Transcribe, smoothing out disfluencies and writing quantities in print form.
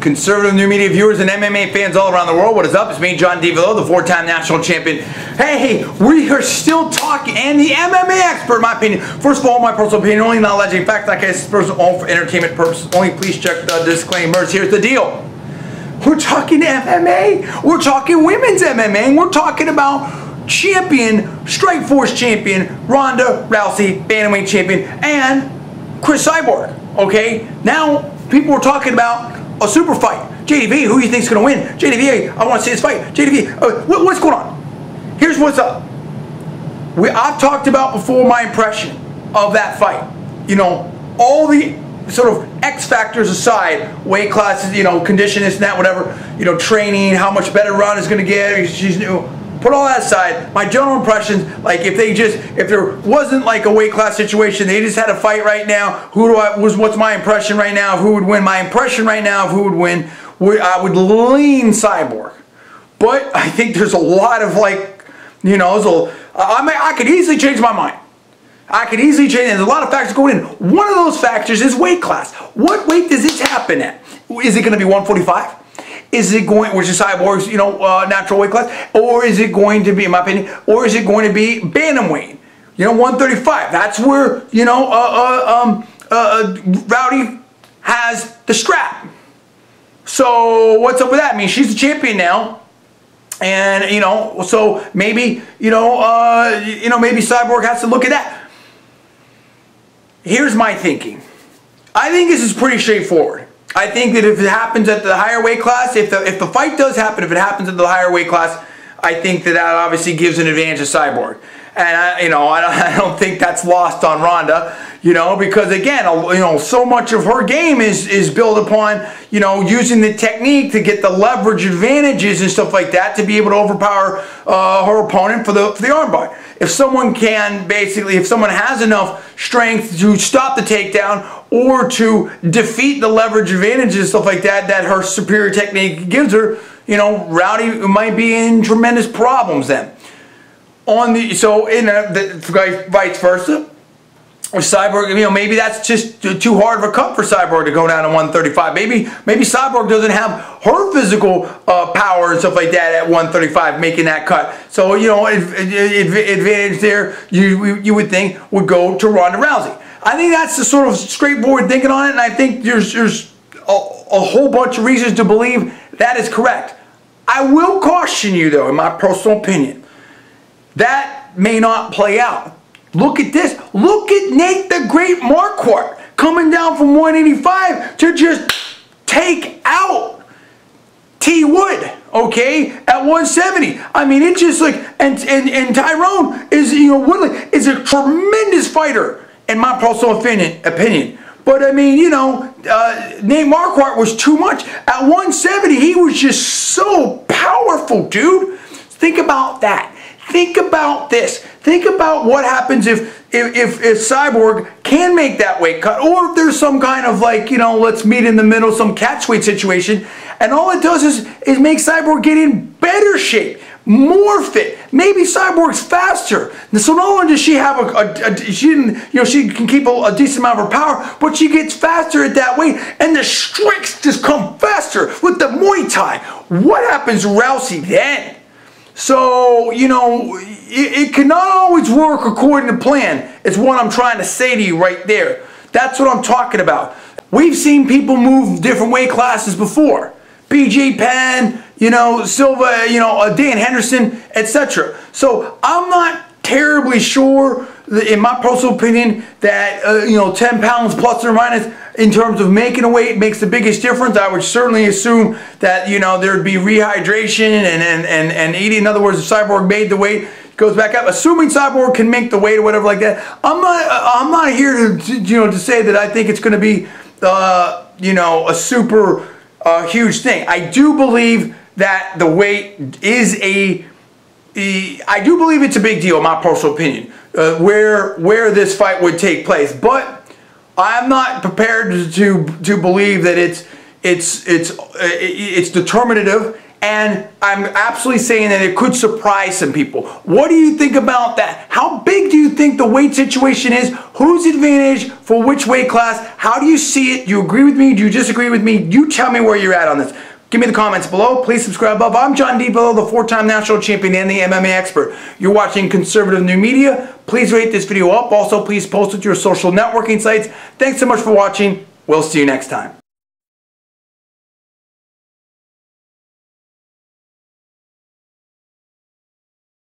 Conservative new media viewers and MMA fans all around the world, what is up? It's me, John DeVillo, the four-time national champion. Hey, we are still talking, and the MMA expert, in my opinion. First of all, my personal opinion, only not alleged. In fact, like I said, personal, all for entertainment purposes. Only please check the disclaimers. Here's the deal. We're talking MMA. We're talking women's MMA. And we're talking about champion, Strikeforce champion, Ronda Rousey, bantamweight champion, and Cris Cyborg. Okay? Now, people are talking about a super fight. JDV, who do you think's going to win? JDV, I want to see this fight. JDV, what's going on? Here's what's up. I've talked about before my impression of that fight. You know, all the sort of X factors aside, weight classes, you know, condition, this and that, whatever, you know, training, how much better Ronda's going to get, she's new. Put all that aside, my general impressions, like if there wasn't like a weight class situation, they just had a fight right now, what's my impression right now of who would win? My impression right now of who would win, I would lean Cyborg. But I think there's a lot of like, you know, I could easily change my mind. I could easily change, there's a lot of factors going in. One of those factors is weight class. What weight does this happen at? Is it going to be 145? Is it going, which is Cyborg's, you know, natural weight class, or is it going to be, in my opinion, or is it going to be bantamweight? You know, 135. That's where, you know, Rowdy has the strap. So what's up with that? I mean, she's the champion now, and you know, so maybe, maybe Cyborg has to look at that. Here's my thinking. I think this is pretty straightforward. I think that if it happens at the higher weight class, if the fight does happen, if it happens at the higher weight class, I think that obviously gives an advantage to Cyborg. And I don't think that's lost on Ronda, you know, because again, you know, so much of her game is built upon, you know, using the technique to get the leverage advantages and stuff like that to be able to overpower her opponent for the armbar. If someone can basically, if someone has enough strength to stop the takedown or to defeat the leverage advantages and stuff like that that her superior technique gives her, you know, Rowdy might be in tremendous problems then. Vice versa, with Cyborg, you know, maybe that's just too hard of a cut for Cyborg to go down to 135. Maybe Cyborg doesn't have her physical power and stuff like that at 135, making that cut. So, you know, advantage there, you would think, would go to Ronda Rousey. I think that's the sort of straightforward thinking on it, and I think there's a whole bunch of reasons to believe that is correct. I will caution you, though, in my personal opinion, that may not play out. Look at this. Look at Nate the Great Marquardt coming down from 185 to just take out T. Wood, okay, at 170. I mean, it's just like, and Tyrone is, you know, Woodley is a tremendous fighter in my personal opinion. But I mean, you know, Nate Marquardt was too much. At 170, he was just so powerful, dude. Think about that. Think about this. Think about what happens if Cyborg can make that weight cut, or if there's some kind of like, you know, let's meet in the middle, some catch weight situation, and all it does is make Cyborg get in better shape, more fit. Maybe Cyborg's faster. So not only does she have she can keep a decent amount of her power, but she gets faster at that weight, and the strikes just come faster with the Muay Thai. What happens to Rousey then? So, you know, it cannot always work according to plan. It's what I'm trying to say to you right there. That's what I'm talking about. We've seen people move different weight classes before. BJ Penn, you know, Silva, you know, Dan Henderson, etc. So I'm not terribly sure, in my personal opinion, that, you know, 10 pounds plus or minus in terms of making a weight makes the biggest difference. I would certainly assume that, you know, there'd be rehydration and eating. In other words, if Cyborg made the weight, goes back up. Assuming Cyborg can make the weight or whatever like that, I'm not here to say that I think it's going to be, you know, a super huge thing. I do believe that the weight is I do believe it's a big deal, in my personal opinion, where this fight would take place. But I'm not prepared to believe that it's determinative And I'm absolutely saying that it could surprise some people. What do you think about that? How big do you think the weight situation is? Who's advantage for which weight class? How do you see it? Do you agree with me? Do you disagree with me? You tell me where you're at on this. Give me the comments below. Please subscribe above. I'm John D. Below, the 4-time national champion and the MMA expert. You're watching Conservative New Media. Please rate this video up. Also, please post it to your social networking sites. Thanks so much for watching. We'll see you next time.